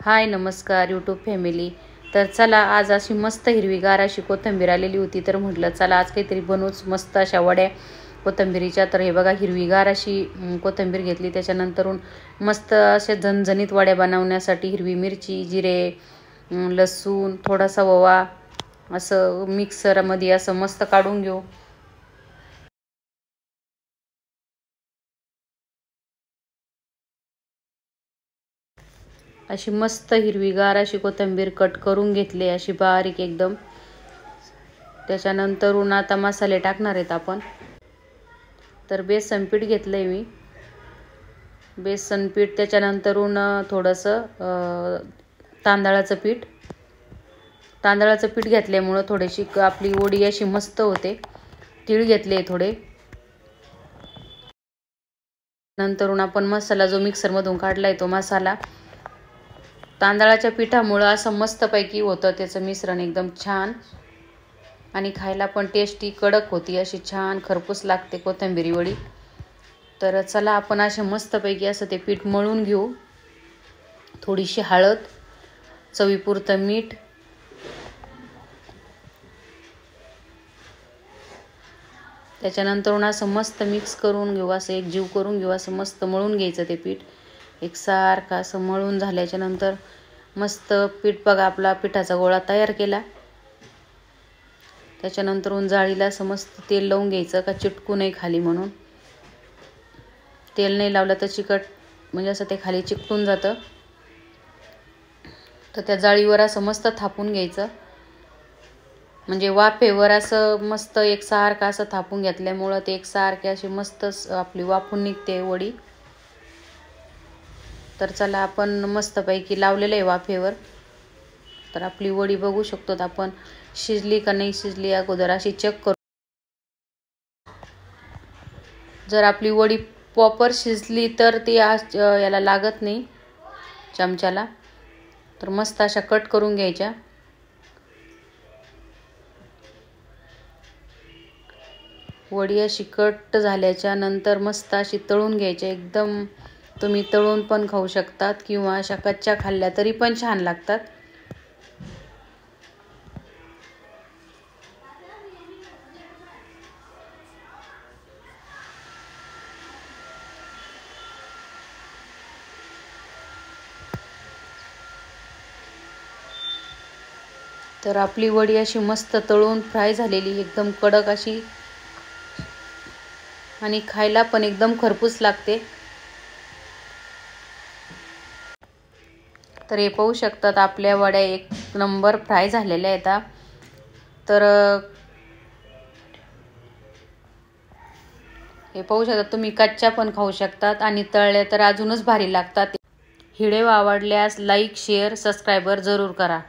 हाय नमस्कार YouTube family. तर चला आज अशी मस्त हिरवीगार अशी कोथिंबीर आलेली होती, तर म्हटलं चला आज काहीतरी बनवूच मस्त अशा वड्या कोथिंबीरीच्या। तर हे बघा हिरवीगार अशी कोथिंबीर घेतली, त्याच्यानंतरून मस्त असे झणझणीत वड्या बनवण्यासाठी हिरवी मिरची, जिरे, लसूण, थोडासा ओवा असं मिक्सरमध्ये असं मस्त काढून घेऊ। अशी मस्त हिरवीगार अशी कोथिंबीर कट करून घेतली अशी बारीक एकदम। त्याच्यानंतरून आता मसाले टाकणार आहेत आपण। तर बेसन पीठ घेतलंय मी, बेसन पीठ, त्याच्यानंतरून थोडंसं तांदळाचं पीठ। तांदळाचं पीठ घेतल्यामुळं थोडीशी आपली वडी अशी मस्त होते। तीळ घेतले थोडे। नंतरून आपण मसाला जो मिक्सरमधून काढलाय तो मसाला, तांदळाच्या पिठामुळं असं मस्तपैकी होतं त्याचं मिश्रण एकदम छान, आणि खायला पण टेस्टी कडक होती अशी छान खरपूस लागते कोथिंबीरी वडी। तर चला आपण असे मस्तपैकी असं ते पीठ मळून घेऊ। थोडीशी हळद, चवीपुरतं मीठ, त्याच्यानंतर असं मस्त मिक्स करून घेऊ, असं एक जीव करून घेऊ, असं मस्त मळून घ्यायचं ते पीठ एकसारखं। असं मळून झाल्याच्या नंतर मस्त पीठ बघा आपला पिठाचा गोळा तयार केला। त्याच्यानंतरून जाळीला असं मस्त तेल लावून घ्यायचं का चिटकू नये खाली म्हणून। तेल नाही लावलं तर चिकट म्हणजे असं ते खाली चिकटून जातं। तर त्या जाळीवर असं मस्त थापून घ्यायचं, म्हणजे वाफेवर असं मस्त एकसारखं असं थापून घेतल्यामुळं ते एकसारखे अशी मस्त आपली वाफून निघते वडी। तर चला आपण मस्तपैकी लावलेलं आहे वाफेवर। तर आपली वडी बघू शकतो आपण शिजली का नाही शिजली अगोदर अशी चेक करू। जर आपली वडी प्रॉपर शिजली तर ती याला लागत नाही चमच्याला। तर मस्त अशा कट करून घ्यायच्या। वडी अशी कट झाल्याच्या नंतर मस्त अशी तळून घ्यायच्या एकदम। तुम्ही तळून पण खाऊ शकतात किंवा अशा कच्च्या खाल्ल्या तरी पण छान लागतात। तर आपली वडी अशी मस्त तळून फ्राय झालेली एकदम कडक अशी, आणि खायला पण एकदम खरपूस लागते। तर हे पाहू शकतात आपल्या वड्या एक नंबर फ्राय झालेल्या आहेत। तर हे पाहू शकता तुम्ही कच्च्या पण खाऊ शकतात आणि तळल्या तर अजूनच भारी लागतात। व्हिडिओ आवडल्यास लाईक, शेअर, सबस्क्राईब जरूर करा।